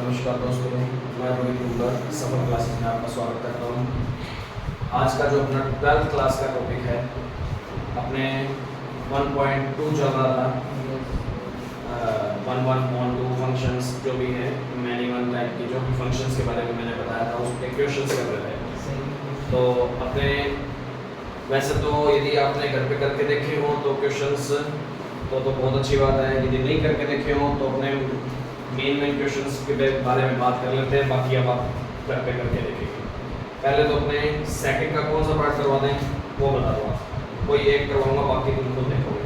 नमस्कार दोस्तों, मैं रोहित कुंबर सफल क्लासेस में आपका स्वागत करता हूँ। आज का जो अपना 12th क्लास का टॉपिक है, अपने 1.2 चल रहा था, 1.1.2 फंक्शंस जो भी है, मैनी वन टाइप की जो भी फंक्शंस के बारे में मैंने बताया था, उस पर क्वेश्चंस कर रहे थे। तो अपने वैसे तो यदि आपने घर पे करके देखे हो तो क्वेश्चंस तो बहुत अच्छी बात है। यदि नहीं करके देखे हो तो अपने मेन क्वेश्चंस के बारे में बात कर लेते हैं, बाकी अब आप घर पे करके देखेंगे। पहले तो अपने सेकंड का कौन सा पार्ट करवा दें वो बता दो आप, कोई एक करवाऊंगा, बाकी तुम खुद देखोगे।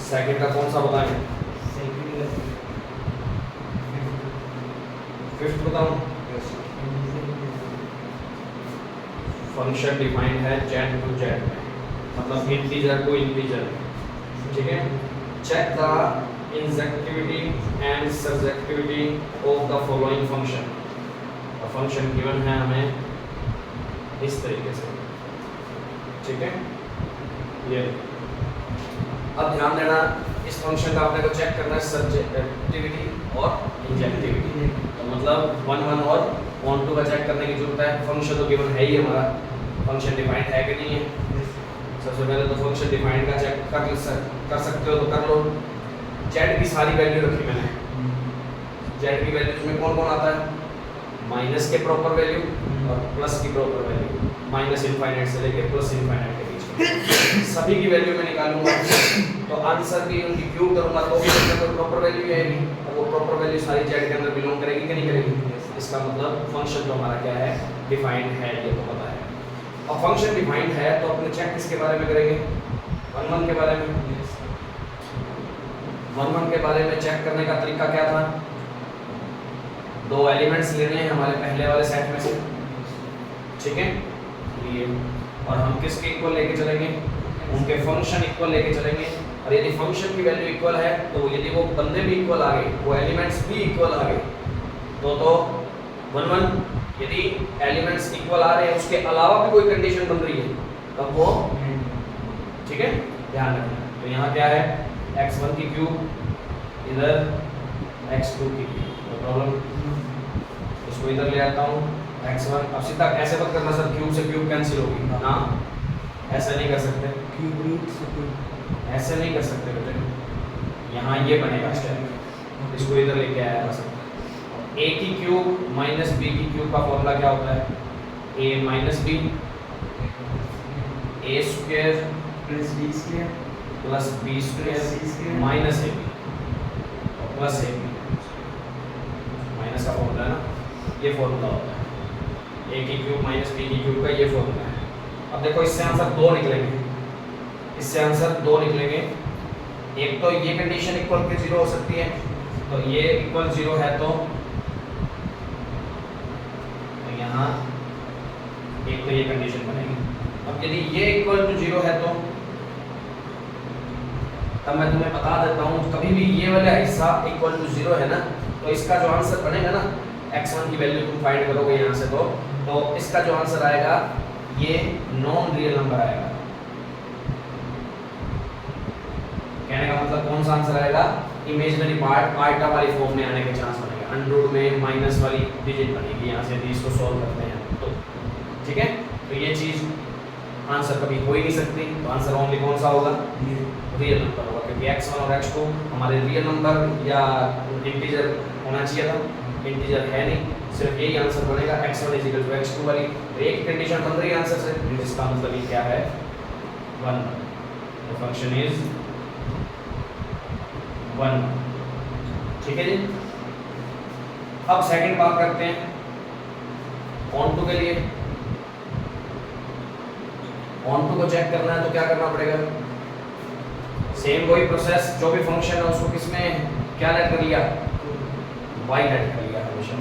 सेकंड का कौन सा बताएं? फिफ्थ बताऊं? फंक्शन डिफाइंड है जेड टू जेड में, मतलब इंटीजर टू इंटीजर, ठीक है। Check the injectivity and subjectivity of the following function. Function given है हमें इस तरीके से, ठीक है। ये अब ध्यान देना, इस फंक्शन का आपने को चेक करना है सब्जेक्टिविटी और इंजेक्टिविटी। तो मतलब 1 और 1 का चेक करने की जरूरत है। फंक्शन तो गिवन है ही हमारा, फंक्शन डिफाइंड है कि नहीं है। सबसे पहले तो फंक्शन डिफाइंड का चेक कर सकते हो तो कर लो। जेड की सारी वैल्यू रखी मैंने। जेड की वैल्यूज में कौन कौन आता है? माइनस के प्रॉपर वैल्यू और प्लस की प्रॉपर वैल्यू, माइनस इनफाइनाइट से लेकर प्लस इनफाइनाइट के बीच में सभी की वैल्यू मैं निकालूंगा। तो आंसर भी उनकी क्यूब करूंगा तो भी उसमें प्रॉपर वैल्यू आएगी, और वो प्रॉपर वैल्यू सारी जेड के अंदर बिलोंग करेगी कि नहीं करेगी। इसका मतलब फंक्शन तो हमारा क्या है, डिफाइंड है, ये तो पता है। और फंक्शन डिफाइंड है तो अपने चेक किसके बारे में करेंगे? 1 के बारे में। 1 के बारे में चेक करने का तरीका क्या था? दो एलिमेंट्स लेने हैं हमारे पहले वाले सेट में से, ठीक है, लिए, और हम किसके इक्वल लेके चलेंगे? उनके फंक्शन इक्वल लेके चलेंगे। और यदि फंक्शन की वैल्यू इक्वल है तो यदि वो बंदे भी इक्वल आ गए, वो एलिमेंट्स भी इक्वल आ गए, तो 1 यदि एलिमेंट्स इक्वल आ रहे हैं, उसके अलावा भी कोई कंडीशन बन रही है, तब वो, ठीक है, ध्यान रखना। तो यहाँ क्या है? x1 की क्यूब, इधर x2 की क्यूब, तो प्रॉब्लम इसको इधर ले आता हूँ x1। अब सीधा ऐसे मत करना सर, क्यूब से क्यूब कैंसिल होगी ना, ऐसा नहीं कर सकते, क्यूब रूट से ऐसे नहीं कर सकते बेटे। यहाँ ये बनेगा स्टेप, इसको इधर लेके आया बस। a की क्यूब माइनस b की क्यूब का फॉर्मूला क्या होता है? a minus b, a square plus b square plus b square minus ab plus ab, minus का फॉर्मूला है ना, ये फॉर्मूला होता है a की क्यूब माइनस b की क्यूब का, ये फॉर्मूला है। अब देखो इससे आंसर 2 निकलेंगे, इससे आंसर 2 निकलेंगे। एक तो ये कंडीशन इक्वल के 0 हो सकती है, तो ये इक्वल 0 है तो यहाँ एक तो ये कंडीशन बनेगी। अब यदि ये इक्वल टू 0 है तो तब मैं तुम्हें बता देता हूँ, कभी भी ये वाला हिस्सा इक्वल टू 0 है ना, तो इसका जो आंसर बनेगा ना, x1 की वैल्यू तुम फाइंड करोगे यहाँ से, तो इसका जो आंसर आएगा ये नॉन रियल नंबर आएगा। कहने का मतलब कौन सा आंसर आएगा? इमेजिनरी पार्ट आल्टा वाली फॉर्म में आने के चांस बनेगा, अंडर में माइनस वाली डिजिट बनेगी यहाँ से, यदि इसको सॉल्व करते हैं तो, ठीक है। तो ये चीज आंसर कभी हो ही नहीं सकती, तो आंसर ओनली कौन सा होगा? रियल नंबर होगा, क्योंकि x1 और x2 हमारे रियल नंबर या इंटीजर होना चाहिए था, इंटीजर है नहीं, सिर्फ यही आंसर बनेगा x1 = x2 वाली। एक कंडीशन बन रही है आंसर से, इसका मतलब ये क्या है? 1। तो फंक्शन इज 1, ठीक है जी। अब सेकंड बात करते हैं ऑन2 के लिए। ऑन2 को चेक करना है तो क्या करना पड़ेगा? सेम वही प्रोसेस, जो भी फंक्शन है उसको किसमें क्या लेट कर लिया? y लेट कर लिया हमेशा,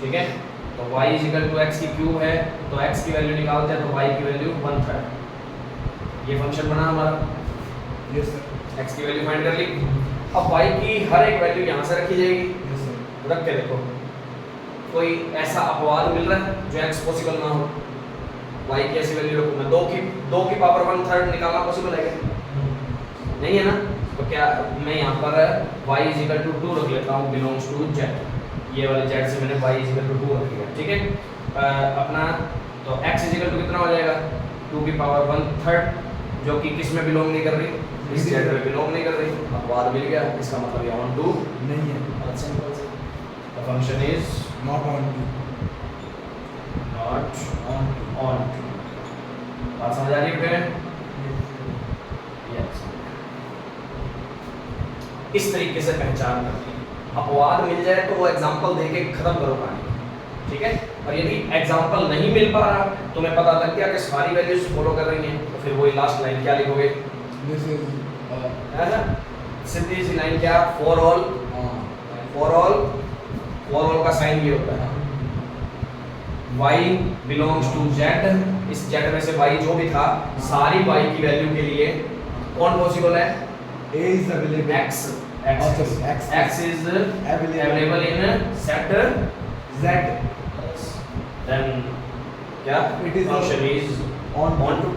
ठीक है। तो y = x की क्यूब है, तो x की वैल्यू निकालते हैं, तो y की वैल्यू 1/3। ये फंक्शन बना हमारा, यस सर, x की वैल्यू फाइंड कर ली। अब y की हर एक वैल्यू यहाँ से रखी जाएगी, यस सर। रख के देखो कोई ऐसा अपवाद मिल रहा है जो x पॉसिबल ना हो। y की ऐसी वैल्यू रखूँ मैं, 2 की पावर 1/3 निकालना पॉसिबल है क्या? नहीं है ना। तो क्या मैं यहाँ पर y इज इक्वल टू 2 रख लेता हूँ बिलोंग्स टू z, ये वाले z से मैंने y इज इक्वल टू 2 रख लिया, ठीक है। अपना तो x इज इक्वल टू कितना हो जाएगा 2 की पावर 1/3, जो कि किस में बिलोंग नहीं कर रही, इस z में बिलोंग नहीं कर रही। अपवाद मिल गया, इसका मतलब ये ऑन टू नहीं है, बहुत सिंपल से the function is not onto, not onto. बात समझ आ रही है बेटे? यस, इस तरीके से पहचान करते हैं। अपवाद मिल जाए तो वो एग्जांपल देके खत्म करो कहानी, ठीक है। और यदि एग्जांपल नहीं मिल पा रहा, तुम्हें पता लग गया कि सारी वैल्यूज फॉलो कर रही हैं, तो फिर वही लास्ट लाइन क्या लिखोगे, दिस इज है ना, सीधी सी लाइन क्या, फॉर ऑल, फॉर ऑल का साइन ये होता है y बिलोंग्स टू z, इस z में से y जो भी था सारी y की वैल्यू के लिए कौन पॉसिबल है, a is available, x is available in set z, then क्या It is function is on to,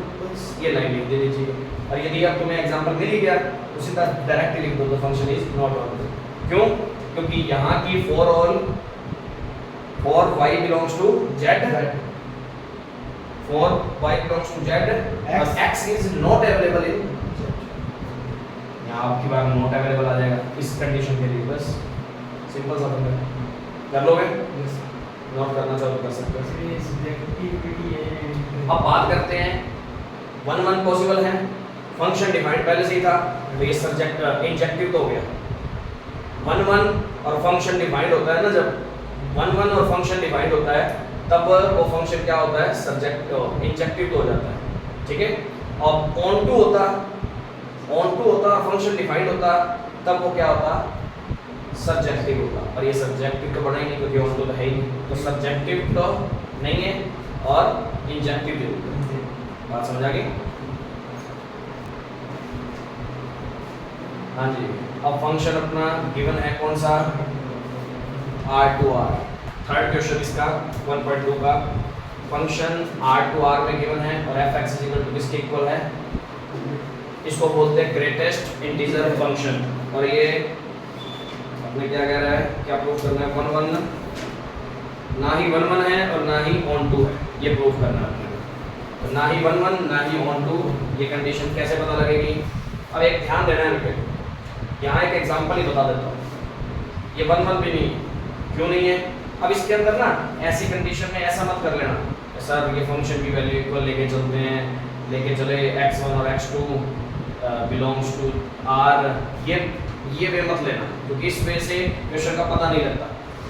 ये लाइन लिख दे दीजिए। और यदि अब तुम्हें एग्जांपल मिल ही गया तो सीधा डायरेक्टली लिख दो the function is not onto. क्यों? क्योंकि यहाँ की for all, for y belongs to z, for y belongs to z, और x is not available in z, यहाँ आपकी बार नॉट अवेलेबल आ जाएगा इस कंडीशन के लिए, बस सिंपल सा फंक्शन कर लोगे, नोट करना चालू कर सकते हो। अब बात करते हैं 1 1 पॉसिबल है, फंक्शन डिफाइंड पहले से ही था, तो ये सब्जेक्ट इंजेक्टिव तो हो गया। 1 1 और फंक्शन डिफाइंड होता है ना, जब 1 1 और फंक्शन डिफाइंड होता है तब वो फंक्शन क्या होता है, सब्जेक्ट इंजेक्टिव तो हो जाता है, ठीक है। और ऑन टू होता और फंक्शन डिफाइंड होता, तब वो क्या होता, सब्जेक्टिव होता। और ये सब्जेक्टिव तो बना ही नहीं क्योंकि ऑन टू तो है ही नहीं, तो सब्जेक्टिव तो नहीं है और इंजेक्टिव जरूर है। बात समझ आ गई? हाँ जी। अब फंक्शन अपना गिवन है कौन सा, R2R। थर्ड क्वेश्चन इसका 1.2 का फंक्शन R2R में गिवन है और fx = किसके इक्वल है, इसको बोलते हैं ग्रेटेस्ट इंटीजर फंक्शन। और ये अपने क्या कह रहा है, क्या प्रूफ करना है, 1 1 ना ही 1 1 है और ना ही ऑन टू है, ये प्रूफ करना है। तो ना ही 1 1 ना ही ऑन टू, ये कंडीशन कैसे पता लगेगी। अब एक ध्यान देना है बेटे, यहाँ एक एग्जांपल ही बता देता हूँ। ये 1 1 भी नहीं, क्यों नहीं है, अब इसके अंदर ना ऐसी कंडीशन में ऐसा मत कर लेना सर ये फंक्शन की वैल्यू इक्वल लेके चलते हैं, लेके चले x1 और x2 बिलोंग्स टू r, ये वे मत लेना, क्योंकि इस वे से क्वेश्चन का पता नहीं लगता।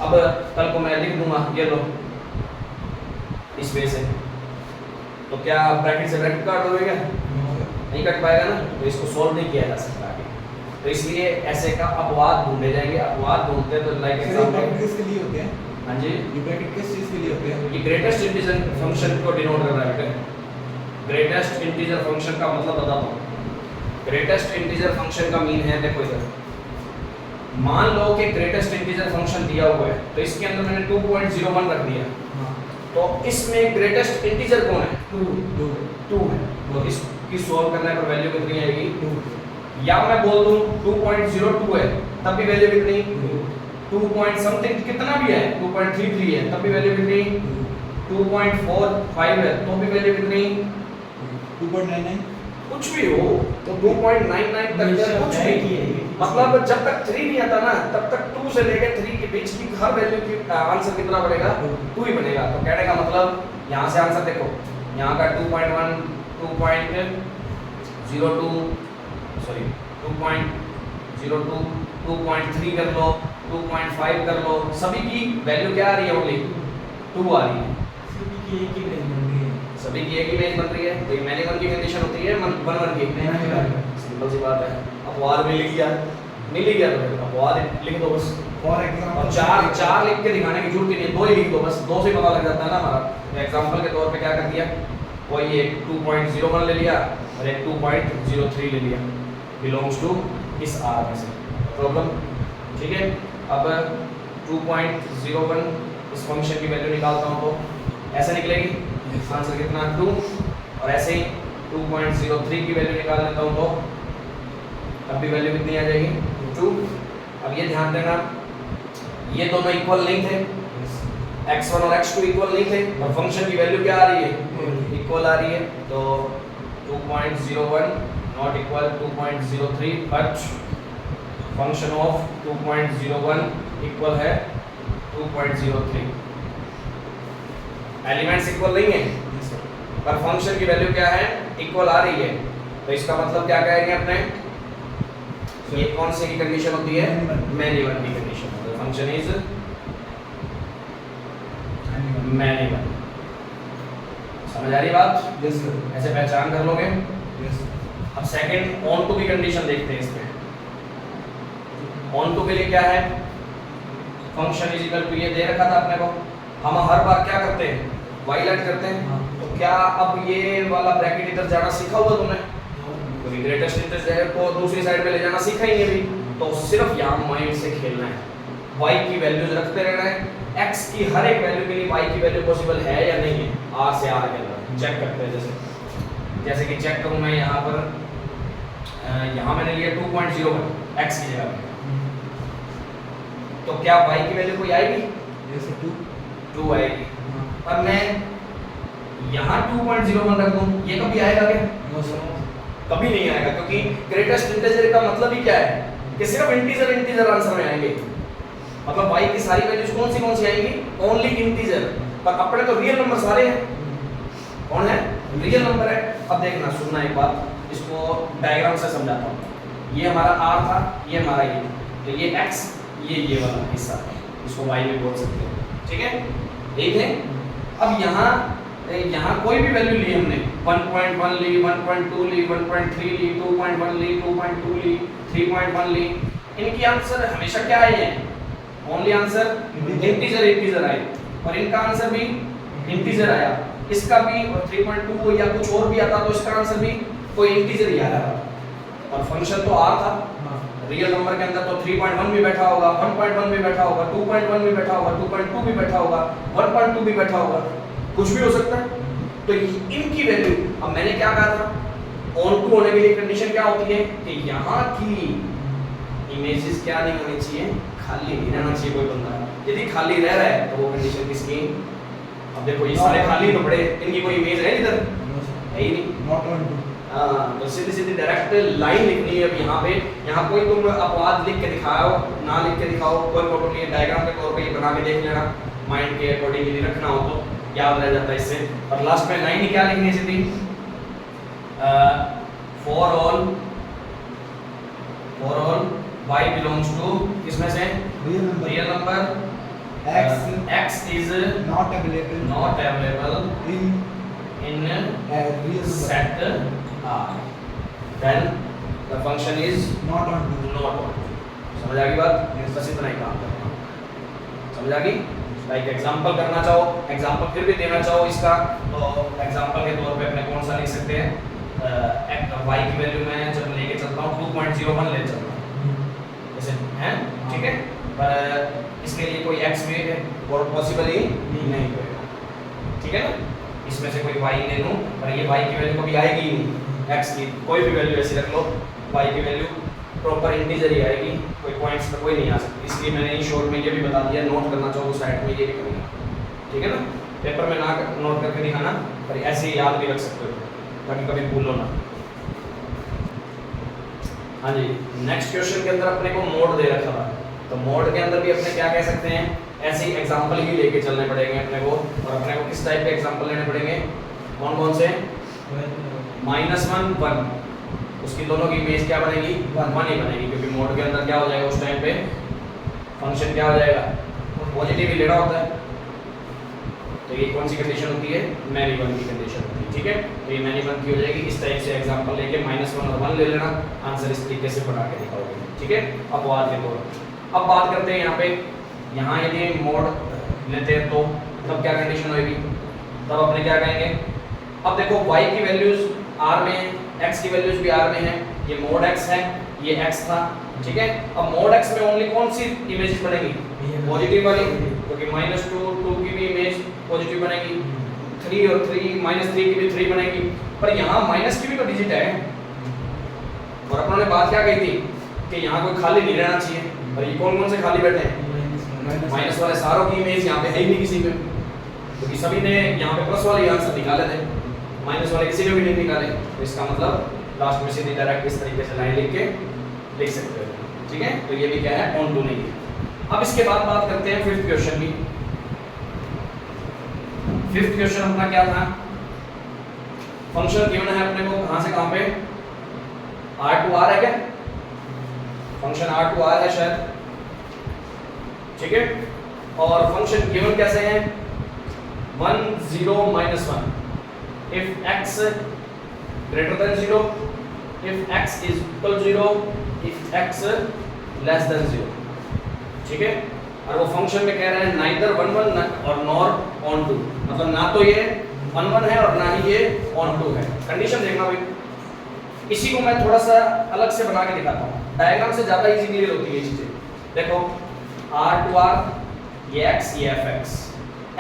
अब कल को मैं लिख दूंगा ये लो इस वे से, तो क्या ब्रैकेट से ब्रैकेट काट दोगे क्या, नहीं कट पाएगा ना, तो इसको सॉल्व नहीं किया जा सकता आगे। तो इसलिए ऐसे का अपवाद ढूंढे जाएंगे। अपवाद ढूंढते तो लाइक एग्जांपल किसके लिए होते हैं, हाँ जी, ये ब्रैकेट किस चीज के लिए होते हैं, ये ग्रेटेस्ट इंटीजर फंक्शन को डिनोट कर रहा है बेटे। ग्रेटेस्ट इंटीजर फंक्शन का मतलब बताता हूँ। ग्रेटेस्ट इंटीजर फंक्शन का मीन है, देखो इधर मान लो कि ग्रेटेस्ट इंटीजर फंक्शन दिया हुआ है, तो इसके अंदर मैंने 2.01 रख दिया, तो इसमें ग्रेटेस्ट इंटीजर कौन है, 2 है, तो इसकी सॉल्व करने पर वैल्यू कितनी आएगी, 2। या मैं बोल दूं 2.02 है तब भी वैल्यू कितनी, 2 पॉइंट समथिंग कितना भी है, 2.33 है तब भी वैल्यू कितनी, 2.45 है तो भी वैल्यू कितनी, 2.99, कुछ भी हो तो 2.99 तक या कुछ भी, मतलब जब तक 3 नहीं आता ना तब तक 2 से लेकर 3 के बीच की हर वैल्यू की आंसर कितना बनेगा, 2 ही बनेगा। तो कहने का मतलब यहाँ से आंसर देखो, यहाँ का 2.1, 2.02, सॉरी 2.02, 2.3 कर लो, 2.5 कर लो, सभी की वैल्यू क्या आ रही है, ओनली 2 आ रही है, सभी की एक ही इमेज बन रही है। तो मैंने वन की कंडीशन होती है 1 1 की, सिंपल सी बात है। अपवाद भी लिख दिया, नहीं लिख गया तो अपवाद लिख दो बस, फॉर एग्जांपल और चार लिख के दिखाने की जरूरत ही नहीं, 2 ही लिख दो बस, 2 से पता लग जाता है ना हमारा। एग्जांपल के तौर पे क्या कर दिया, वही एक 2.01 ले लिया और एक 2.03 ले लिया, बिलोंग्स टू इस R में से, प्रॉब्लम ठीक है। अब 2.01 इस फंक्शन की वैल्यू निकालता हूँ तो ऐसे निकलेगी, आंसर कितना 2, और ऐसे ही 2.03 की वैल्यू निकाल लेता हूँ तो अब भी वैल्यू कितनी आ जाएगी 2। अब ये ध्यान देना ये दोनों इक्वल नहीं थे, x1 और x2 इक्वल नहीं थे और फंक्शन की वैल्यू क्या आ रही है इक्वल आ रही है। तो 2.01 not equal 2.03 but function of 2.01 equal है 2.03। एलिमेंट्स इक्वल नहीं है पर फंक्शन की वैल्यू क्या है इक्वल आ रही है। तो इसका मतलब क्या कहेंगे अपने, ये कौन सी की कंडीशन होती है मैनी वन की कंडीशन। तो फंक्शन इज मैनी वन। समझ आ रही बात? Yes sir. ऐसे पहचान कर लोगे। यस। अब सेकंड ऑन टू की कंडीशन देखते हैं इसमें। ऑन टू के लिए क्या है, फंक्शन इज इक्वल टू ये दे रखा था अपने को, हम हर बार क्या करते हैं वाइलेट करते हैं। तो क्या अब ये वाला ब्रैकेट इधर जाना सीखा हुआ तुमने? क्योंकि ग्रेटेस्ट इंटीजर को दूसरी साइड में ले जाना सीखा ही नहीं अभी। तो सिर्फ यहाँ माइंड से खेलना है, y की वैल्यूज रखते रहना है, x की हर एक वैल्यू के लिए y की वैल्यू पॉसिबल है या नहीं है, r से r के अंदर चेक करते हैं। जैसे कि चेक करूँ मैं यहाँ पर, यहाँ मैंने लिया 2.01 x की जगह पे, तो क्या y की वैल्यू कोई आएगी? यस सर 2 आएगी। पर मैं यहाँ 2.01 रख दूँ, ये कभी आएगा क्या? No sir. कभी नहीं आएगा, क्योंकि ग्रेटेस्ट इंटीजर का मतलब ही क्या है कि सिर्फ इंटीजर आंसर में आएंगे। मतलब y की सारी वैल्यूज कौन सी आएंगी? Only integer. पर अपने तो रियल नंबर सारे हैं। कौन है? रियल नंबर है। अब देखना, सुनना एक बात, इसको डायग्राम से समझाता हूँ। ये हमारा r था, ये हमारा ये, तो ये x, ये वाला हिस्सा, इसको y में बोल सकते हैं। ठीक है, ठीक है। अब यहाँ कोई भी वैल्यू ली हमने, 1.1 ली, 1.2 ली, 1.3 ली, 2.1 ली, 2.2 ली, 3.1 ली, इनकी आंसर हमेशा क्या आए हैं? ओनली आंसर इंटीजर आए, और इनका आंसर भी इंटीजर आया। इसका भी 3.2 या कुछ और भी आता तो इसका आंसर भी कोई इंटीजर ही आ रहा। और फंक्शन तो r था, रियल नंबर के अंदर तो 3.1 भी बैठा होगा, 1.1 भी बैठा होगा, 2.1 भी बैठा होगा, 2.2 भी बैठा होगा, 1.2 भी बैठा होगा, कुछ भी हो सकता है। तो इनकी वैल्यू, अब मैंने क्या कहा था, ऑन टू होने के लिए कंडीशन क्या होती है कि यहाँ की इमेजेस क्या नहीं होनी चाहिए, खाली नहीं रहना चाहिए कोई बंदा। यदि खाली रह रहा है तो वो कंडीशन किसकी? अब देखो ये सारे खाली तो बड़े, इनकी कोई इमेज है इधर? है ही नहीं। Not onto. तो सीधी डायरेक्ट लाइन लिखनी है। अब यहाँ पे, यहाँ कोई तुम अपवाद लिख के दिखाओ, ना लिख के दिखाओ, कोई प्रॉब्लम नहीं है। डायग्राम के तौर पे ये बना के देख लेना, माइंड के अकॉर्डिंगली रखना हो तो याद रह जाता है इससे। और लास्ट में लाइन ही क्या लिखनी है सीधी, for all y belongs to, किसमें से? Real number x is not available in real set r, then the function is not on to। not on to। समझ आ गई बात? बस इतना ही काम करना। समझ आ गई? लाइक एग्जांपल करना चाहो, एग्जांपल फिर भी देना चाहो इसका, तो एग्जांपल के तौर पे अपने कौन सा लिख सकते हैं, y की वैल्यू मैं जब लेके चलता हूँ 2.01 ले चलता हूँ, जैसे है, ठीक है। पर इसके लिए कोई x भी है और पॉसिबल ही नहीं होगा, ठीक है ना। इसमें से कोई y ले लूं, पर ये y की वैल्यू कभी आएगी ही नहीं, x की कोई भी वैल्यू ऐसी रख लो, y की वैल्यू प्रॉपर इंटीजर ही आएगी, कोई पॉइंट्स पे कोई नहीं आ सकती। इसलिए मैंने इन शॉर्ट में ये भी बता दिया, नोट करना चाहो साइड में ये भी करूँगा, ठीक है ना। पेपर में ना नोट करके दिखाना, पर ऐसे ही याद भी रख सकते हो ताकि कभी भूलो ना। हाँ जी, नेक्स्ट क्वेश्चन के अंदर अपने को मोड दे रखा था, तो मोड के अंदर भी अपने क्या कह सकते हैं, ऐसे ही एग्जांपल ही लेके चलने पड़ेंगे अपने को। और अपने को किस टाइप के एग्जांपल लेने पड़ेंगे, कौन कौन से? -1 1, उसकी दोनों की इमेज क्या बनेगी? 1 ही बनेगी, क्योंकि मोड के अंदर क्या हो जाएगा उस टाइम पे, फंक्शन क्या हो जाएगा, पॉजिटिव ही लेना होता है। तो ये कौन सी कंडीशन होती है? मैनी वन की कंडीशन होती है, ठीक है। तो ये मैनी वन की हो जाएगी। इस टाइप से एग्जांपल लेके -1 और 1 ले लेना, आंसर इस तरीके से बना के दिखाओगे, ठीक है। अपवाद के तौर। अब बात करते हैं यहाँ पे, यहाँ यदि मोड लेते हैं तो तब क्या कंडीशन होगी, तब अपने क्या कहेंगे। अब देखो y की वैल्यूज r में है, x की वैल्यूज भी r में है, ये मोड x है, ये x था, ठीक है। अब मोड x में ओनली कौन सी इमेज बनेगी? पॉजिटिव वाली, क्योंकि -2 2 की भी इमेज पॉजिटिव बनेगी, 3 और 3 -3 की भी 3 बनेगी। पर यहाँ माइनस की भी तो डिजिट है, और अपनों हमने बात क्या कही थी कि यहाँ कोई खाली नहीं रहना चाहिए, और ये कौन कौन से खाली बैठे हैं? माइनस वाले सारों की इमेज यहाँ पे है ही नहीं किसी में, क्योंकि सभी ने यहाँ पे प्लस वाले आंसर निकाले थे, माइनस वाले किसी ने भी नहीं निकाले। तो इसका मतलब लास्ट में सीधी डायरेक्ट इस तरीके से लाइन लिख के लिख सकते हो, ठीक है। तो ये भी क्या है, ऑन टू नहीं है। अब इसके बाद बात करते हैं फिफ्थ क्वेश्चन की। फिफ्थ क्वेश्चन अपना क्या था? फंक्शन गिवन है अपने को कहां से कहां पे, r टू r है क्या? फंक्शन r टू r है शायद, ठीक है। और फंक्शन गिवन कैसे है? 1 0 -1 if x greater than 0, if x is equal to 0, if x less than 0, ठीक है। और वो फंक्शन में कह रहे हैं नाइदर 1 1 और नॉर ऑन टू, मतलब ना तो ये 1 1 है और ना ही ये ऑन टू है। कंडीशन देखना भाई, इसी को मैं थोड़ा सा अलग से बना के दिखाता हूँ, डायग्राम से ज्यादा इजी क्लियर होती है ये चीजें। देखो r टू r, ये x ये fx,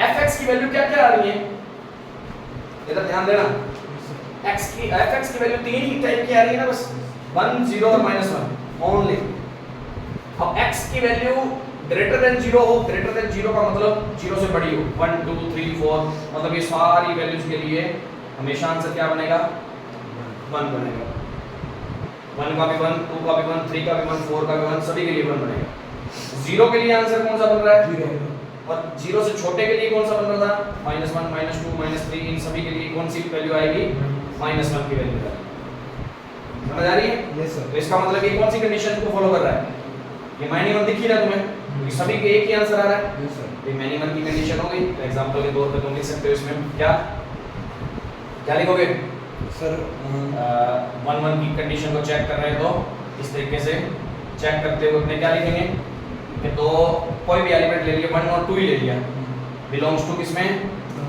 fx की वैल्यू क्या क्या आ रही है, इधर ध्यान देना। x की fx की वैल्यू तीन ही टाइप की आ रही है ना, बस 1 0 और -1 ओनली। अब x की वैल्यू ग्रेटर देन 0 हो, ग्रेटर देन 0 का मतलब 0 से बड़ी हो, 1 2 3 4, मतलब ये सारी वैल्यूज के लिए हमेशा आंसर क्या बनेगा? 1 बनेगा। 1 का भी 1, 2 का भी 1, 3 का भी 1, 4 का भी 1, सभी के लिए 1 बनेगा। 0 के लिए आंसर कौन सा बन रहा है? 0। और 0 से छोटे के लिए कौन सा बन रहा था? -1 -2 -3, इन सभी के लिए कौन सी वैल्यू आएगी? -1 की वैल्यू आएगी। समझ आ रही है? Yes sir. तो इसका मतलब ये कौन सी कंडीशन को फॉलो कर रहा है? ये -1 दिख ही रहा तुम्हें, क्योंकि सभी के एक ही आंसर आ रहा है। Yes sir. ये -1 की कंडीशन हो गई। तो एग्जांपल के तौर पे तुम लिख सकते हो इसमें क्या क्या लिखोगे? सर 1 1 की कंडीशन को चेक कर रहे हैं तो इस तरीके से चेक करते हुए अपने क्या लिखेंगे कि तो कोई भी एलिमेंट ले लिया, 1 और 2 ही ले लिया, बिलोंग्स टू किसमें?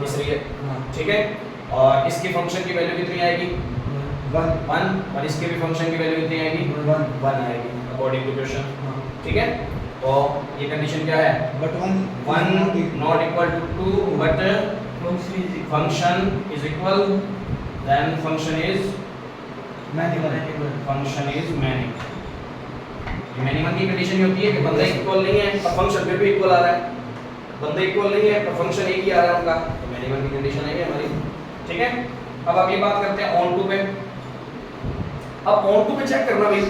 इसलिए, ठीक है। और इसकी फंक्शन की वैल्यू कितनी आएगी? 1 और इसके भी फंक्शन की वैल्यू कितनी आएगी? 1 आएगी अकॉर्डिंग टू क्वेश्चन, ठीक है। तो ये कंडीशन क्या है? But 1 not equal to 2 but function is equal, then function is many. ये मैनी की कंडीशन ये होती है कि बंदा इक्वल नहीं है और फंक्शन फिर भी इक्वल आ रहा है, बंदा इक्वल नहीं है तो फंक्शन एक ही आ रहा है उनका, तो मैनी की कंडीशन है ये हमारी, ठीक है। अब अगली बात करते हैं ऑन टू पे। अब ऑन टू पे चेक करना भाई,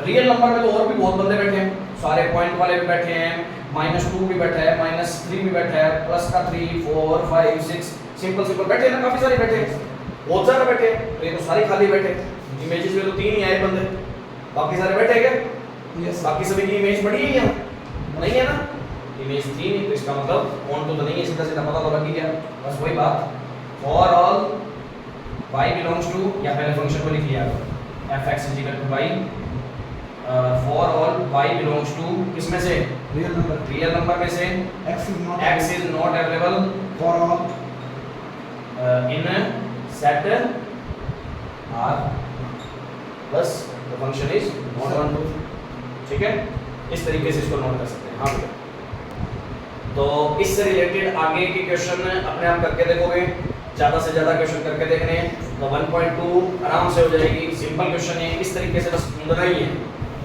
रियल नंबर में तो और भी बहुत बंदे बैठे हैं, सारे पॉइंट वाले भी बैठे हैं, -2 भी बैठा है, -3 भी बैठा है, प्लस का 3 4 5 6 सिंपल बैठे हैं ना, काफी सारे बैठे हैं, बहुत सारे बैठे हैं। तो ये तो सारे खाली बैठे, इमेजेस में तो 3 ही आए बंदे, बाकी सारे बैठे हैं क्या? यस। बाकी सभी की इमेज बड़ी है यहाँ नहीं है ना, इमेज 3 है, तो इसका मतलब ऑन टू तो नहीं है, सीधा सीधा पता तो लग ही गया। बस वही बात, for all y belongs to, या पहले फंक्शन को लिख लिया fx is equal to y, for all y belongs to किसमें से? रियल नंबर में से x is not available for all in set r, बस the function is not onto, ठीक है। इस तरीके से इसको नोट कर सकते हैं। हाँ भैया, तो इससे रिलेटेड आगे के क्वेश्चन अपने आप करके देखोगे, ज़्यादा से ज़्यादा क्वेश्चन करके देखने हैं तो 1.2 आराम से हो जाएगी। सिंपल क्वेश्चन है, इस तरीके से बस ढूंढना ही है,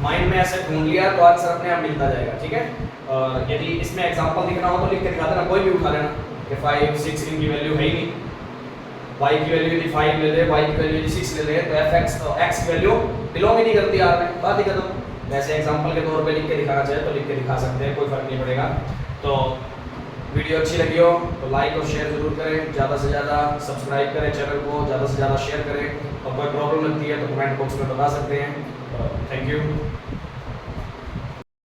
माइंड में ऐसे ढूंढ लिया तो आंसर अपने आप मिलता जाएगा, ठीक है। और यदि इसमें एग्जांपल दिखना हो तो लिख के दिखा देना, कोई भी उठा लेना कि 5 6 इनकी वैल्यू है ही नहीं, y की वैल्यू यदि 5 ले ले, y की वैल्यू यदि 6 ले ले, तो fx तो x की वैल्यू बिलोंग ही नहीं करती r में, बात ही खत्म। वैसे एग्जांपल के तौर पे लिख के दिखाना चाहे तो लिख के दिखा सकते हैं, कोई फर्क नहीं पड़ेगा। तो वीडियो अच्छी लगी हो तो लाइक और शेयर जरूर करें, ज़्यादा से ज़्यादा सब्सक्राइब करें चैनल को, ज़्यादा से ज़्यादा शेयर करें, और कोई प्रॉब्लम लगती है तो कमेंट बॉक्स में बता सकते हैं। Thank you.